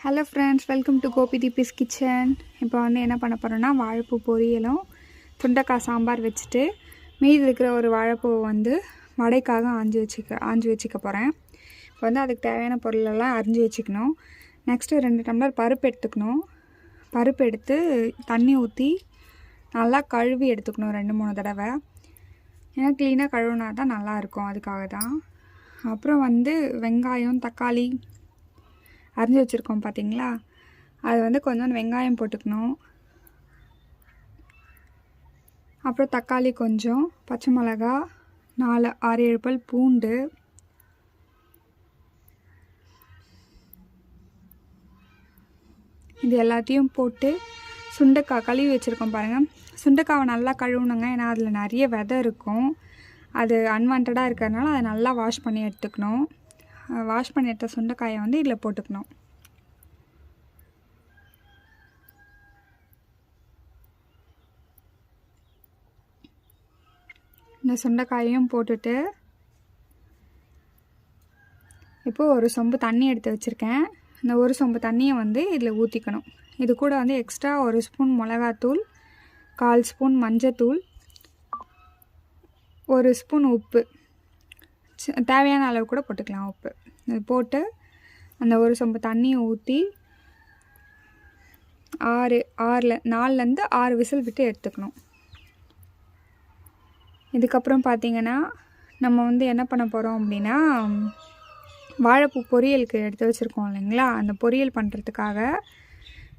Hello friends, welcome to Gopi Deepi's kitchen. இப்போ வந்து என்ன பண்ண போகிறோன்னா, வாழைப்பூ பொரியலும் சுண்டைக்காய் சாம்பார் வச்சுட்டு மீதி இருக்கிற ஒரு வாழைப்பூவை வந்து வடைக்காக ஆஞ்சி வச்சுக்க போகிறேன். இப்போ வந்து அதுக்கு தேவையான பொருளெல்லாம் அரிஞ்சு வச்சுக்கணும். நெக்ஸ்ட்டு 2 டம்ளர் பருப்பு எடுத்துக்கணும். பருப்பு எடுத்து தண்ணி ஊற்றி நல்லா கழுவி எடுத்துக்கணும் 2-3 தடவை. ஏன்னா க்ளீனாக கழுவுனா தான் நல்லாயிருக்கும், அதுக்காக தான். அப்புறம் வந்து வெங்காயம், தக்காளி அரிஞ்சு வச்சுருக்கோம் பார்த்தீங்களா, அது வந்து கொஞ்சம் வெங்காயம் போட்டுக்கணும். அப்புறம் தக்காளி கொஞ்சம், பச்சை மிளகா 4-6-7 பல் பூண்டு, இது எல்லாத்தையும் போட்டு சுண்டைக்காய் கழுவி வச்சுருக்கோம் பாருங்கள். சுண்டைக்காவை நல்லா கழுவுணுங்க, ஏன்னா அதில் நிறைய விதை இருக்கும். அது அன்வான்டாக இருக்கிறதுனால அதை நல்லா வாஷ் பண்ணி எடுத்துக்கணும். வாஷ் பண்ணி எடுத்த சுண்டைக்காயை வந்து இதில் போட்டுக்கணும். இந்த சுண்டைக்காயையும் போட்டுட்டு இப்போது ஒரு சொம்பு தண்ணி எடுத்து வச்சுருக்கேன். இந்த ஒரு சொம்பு தண்ணியை வந்து இதில் ஊற்றிக்கணும். இது கூட வந்து எக்ஸ்ட்ரா 1 ஸ்பூன் மிளகாத்தூள், 1/4 ஸ்பூன் மஞ்சத்தூள், 1 ஸ்பூன் உப்பு, தேவையான அளவு கூட போட்டுக்கலாம் உப்பு. இது போட்டு அந்த ஒரு சொம்பு தண்ணியை ஊற்றி 4-லேருந்து 6 விசில் விட்டு எடுத்துக்கணும். இதுக்கப்புறம் பார்த்திங்கன்னா நம்ம வந்து என்ன பண்ண போகிறோம் அப்படின்னா, வாழைப்பூ பொரியலுக்கு எடுத்து வச்சுருக்கோம் இல்லைங்களா, அந்த பொரியல் பண்ணுறதுக்காக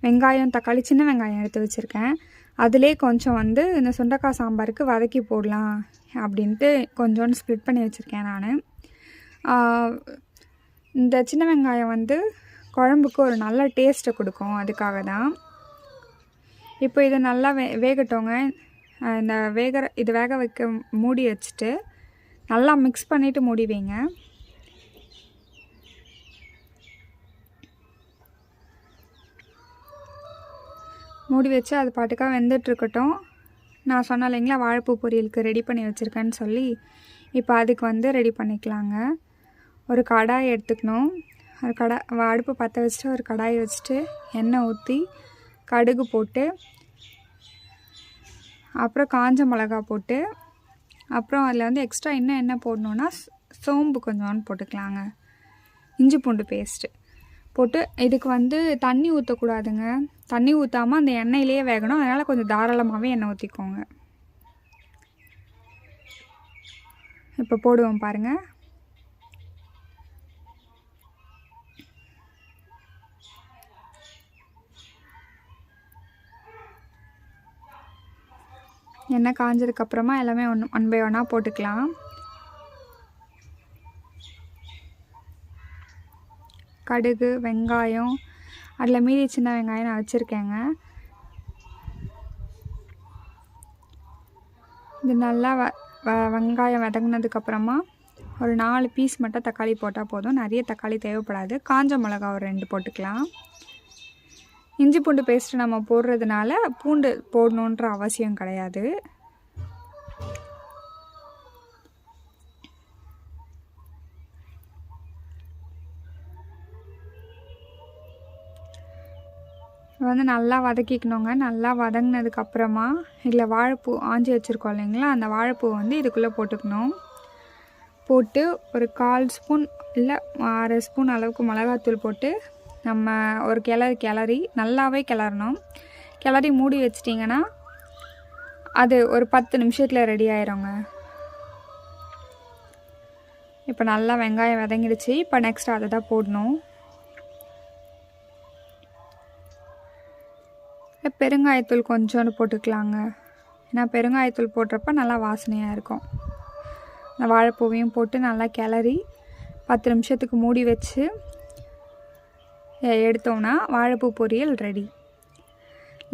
வெங்காயம், தக்காளி, சின்ன வெங்காயம் எடுத்து வச்சுருக்கேன். அதிலே கொஞ்சம் வந்து இந்த சுண்டைக்காய் சாம்பாருக்கு வதக்கி போடலாம் அப்படின்ட்டு கொஞ்சோண்டு ஸ்ப்ளிட் பண்ணி வச்சுருக்கேன் நான். இந்த சின்ன வெங்காயம் வந்து குழம்புக்கு ஒரு நல்ல டேஸ்ட்டை கொடுக்கும், அதுக்காக தான். இப்போ இதை நல்லா வேகட்டோங்க. இந்த இது வேக வைக்க மூடி வச்சுட்டு நல்லா மிக்ஸ் பண்ணிவிட்டு மூடி வைங்க. மூடி வச்சு அது பாட்டுக்காக வெந்துட்டுருக்கட்டும். நான் சொன்னேன் இல்லைங்களா, வாழைப்பூ பொரியலுக்கு ரெடி பண்ணி வச்சுருக்கேன்னு சொல்லி. இப்போ அதுக்கு வந்து ரெடி பண்ணிக்கலாங்க. ஒரு கடாய் எடுத்துக்கணும். ஒரு அடுப்பு பற்ற வச்சுட்டு ஒரு கடாயை வச்சுட்டு எண்ணெய் ஊற்றி கடுகு போட்டு, அப்புறம் காஞ்ச மிளகா போட்டு, அப்புறம் அதில் வந்து எக்ஸ்ட்ரா இன்னும் என்ன போடணுன்னா சோம்பு கொஞ்சோன்னு போட்டுக்கலாங்க. இஞ்சி பூண்டு பேஸ்ட்டு போட்டு இதுக்கு வந்து தண்ணி ஊற்றக்கூடாதுங்க. தண்ணி ஊற்றாமல் அந்த எண்ணெயிலேயே வேகணும். அதனால் கொஞ்சம் தாராளமாகவே எண்ணெய் ஊற்றிக்கோங்க. இப்போ போடுவோம் பாருங்கள். எண்ணெய் காஞ்சதுக்கப்புறமா எல்லாமே ஒன் பை ஒன்னாக போட்டுக்கலாம். கடுகு, வெங்காயம், அதில் மீதி சின்ன வெங்காயம் நான் வச்சுருக்கேங்க. இது நல்லா வெங்காயம் வதங்கினதுக்கப்புறமா ஒரு 4 பீஸ் மட்டும் தக்காளி போட்டால் போதும். நிறைய தக்காளி தேவைப்படாது. காஞ்ச மிளகா ஒரு 2 போட்டுக்கலாம். இஞ்சி பூண்டு பேஸ்ட்டு நம்ம போடுறதுனால பூண்டு போடணுன்ற அவசியம் கிடையாது. வந்து நல்லா வதக்கிக்கணுங்க. நல்லா வதங்கினதுக்கப்புறமா இதில் வாழைப்பூ ஆஞ்சி வச்சுருக்கோம் இல்லைங்களா, அந்த வாழைப்பூ வந்து இதுக்குள்ளே போட்டுக்கணும். போட்டு ஒரு 1/4 ஸ்பூன் இல்லை 1/2 ஸ்பூன் அளவுக்கு மிளகாத்தூள் போட்டு நம்ம ஒரு கிளறி நல்லாவே கிளறணும். கிளறி மூடி வச்சிட்டிங்கன்னா அது ஒரு 10 நிமிஷத்தில் ரெடி ஆயிருங்க. இப்போ நல்லா வெங்காயம் வதங்கிடுச்சு. இப்போ நெக்ஸ்ட் அதை தான் போடணும். பெருங்காயத்தூள் கொஞ்சோண்டு போட்டுக்கலாங்க. ஏன்னா பெருங்காயத்தூள் போடுறப்ப நல்லா வாசனையாக இருக்கும். இந்த வாழைப்பூவையும் போட்டு நல்லா கிளறி 10 நிமிஷத்துக்கு மூடி வச்சு எடுத்தோம்னா வாழைப்பூ பொரியல் ரெடி.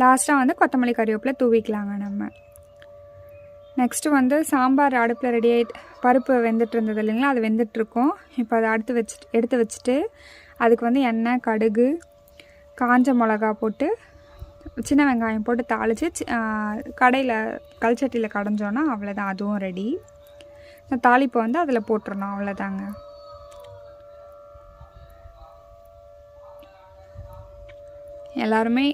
லாஸ்ட்டாக வந்து கொத்தமல்லி கறிவேப்பிலை தூவிக்கலாங்க நம்ம. நெக்ஸ்ட்டு வந்து சாம்பார் அடுப்பில் ரெடி ஆகிட்டு பருப்பு வெந்துட்டு இருந்தது இல்லைங்களா, அது வெந்துட்டுருக்கோம். இப்போ அதை எடுத்து வச்சுட்டு அதுக்கு வந்து எண்ணெய், கடுகு, காஞ்ச மிளகா போட்டு சின்ன வெங்காயம் போட்டு தாளித்து கல்சட்டியில் கடைஞ்சோன்னா அவ்வளோதான், அதுவும் ரெடி. இந்த தாளிப்பை வந்து அதில் போட்டுடணும், அவ்வளோதாங்க. எல்லாருமே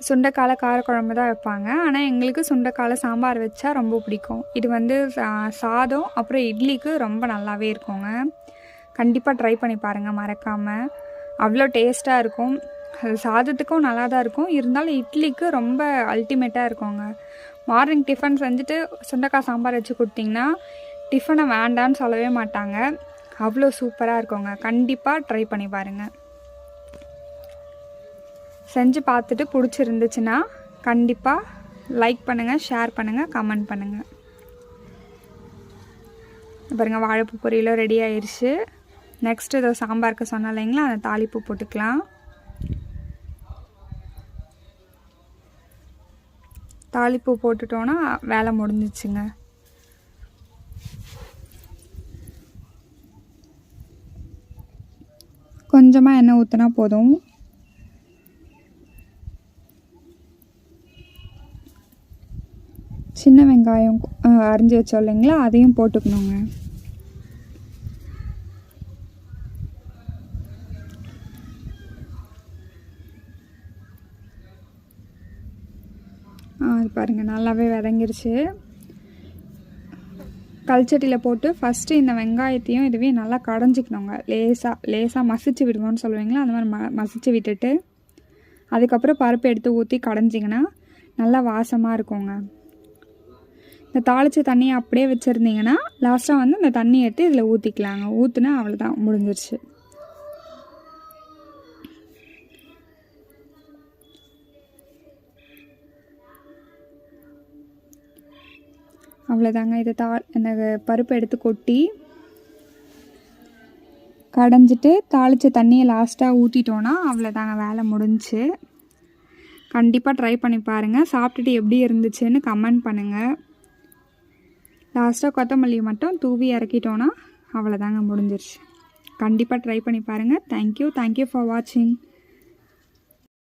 சுண்டைக்கால காரக்குழம்பு தான் வைப்பாங்க. ஆனால் எங்களுக்கு சுண்டைக்கால சாம்பார் வச்சா ரொம்ப பிடிக்கும். இது வந்து சாதம் அப்புறம் இட்லிக்கு ரொம்ப நல்லாவே இருக்குங்க. கண்டிப்பாக ட்ரை பண்ணி பாருங்கள் மறக்காமல். அவ்வளோ டேஸ்ட்டாக இருக்கும். அது சாதத்துக்கும் நல்லா தான் இருக்கும், இருந்தாலும் இட்லிக்கு ரொம்ப அல்டிமேட்டாக இருக்குங்க. மார்னிங் டிஃபன் செஞ்சுட்டு சுண்டைக்காய் சாம்பார் வச்சு கொடுத்திங்கன்னா டிஃபனை வேண்டான்னு சொல்லவே மாட்டாங்க. அவ்வளோ சூப்பராக இருக்குங்க. கண்டிப்பாக ட்ரை பண்ணி பாருங்கள். செஞ்சு பார்த்துட்டு பிடிச்சிருந்துச்சுன்னா கண்டிப்பாக லைக் பண்ணுங்கள், ஷேர் பண்ணுங்கள், கமெண்ட் பண்ணுங்கள். பாருங்கள் வாழைப்பூ பொரியலும் ரெடி ஆயிடுச்சு. நெக்ஸ்ட்டு ஏதோ சாம்பாருக்கு சொன்னேன் இல்லைங்களா, அந்த தாளிப்பூ போட்டுக்கலாம். தாளிப்பூ போட்டுட்டோன்னா வேலை முடிஞ்சிச்சுங்க. கொஞ்சமாக எண்ணெய் ஊற்றினா போதும். சின்ன வெங்காயம் அரிஞ்சு வச்சோம் இல்லைங்களா, அதையும் போட்டுக்கணுங்க. அது பாருங்கள் நல்லாவே வதங்கிருச்சு. கல்ச்சட்டியில் போட்டு ஃபஸ்ட்டு இந்த வெங்காயத்தையும் இதுவே நல்லா கடைஞ்சிக்கணுங்க. லேசாக மசிச்சு விடுவோன்னு சொல்லுவீங்களா, அந்த மாதிரி மசிச்சு விட்டுட்டு அதுக்கப்புறம் பருப்பு எடுத்து ஊற்றி கடைஞ்சிங்கன்னா நல்லா வாசமாக இருக்குங்க. இந்த தாளித்த தண்ணியை அப்படியே வச்சுருந்தீங்கன்னா லாஸ்ட்டாக வந்து இந்த தண்ணி எடுத்து இதில் ஊற்றிக்கலாங்க. ஊற்றுனா அவ்வளோதான், முடிஞ்சிருச்சு. அவ்வளோதாங்க. இதை இந்த பருப்பு எடுத்து கொட்டி கடைஞ்சிட்டு தாளித்த தண்ணியை லாஸ்ட்டாக ஊற்றிட்டோன்னா அவ்வளோதாங்க, வேலை முடிஞ்சிச்சு. கண்டிப்பாக ட்ரை பண்ணி பாருங்கள். சாப்பிட்டுட்டு எப்படி இருந்துச்சுன்னு கமெண்ட் பண்ணுங்கள். லாஸ்ட்டாக கொத்தமல்லி மட்டும் தூவி இறக்கிட்டோன்னா அவ்வளோதாங்க, முடிஞ்சிருச்சு. கண்டிப்பாக ட்ரை பண்ணி பாருங்கள். தேங்க்யூ ஃபார் வாட்சிங்.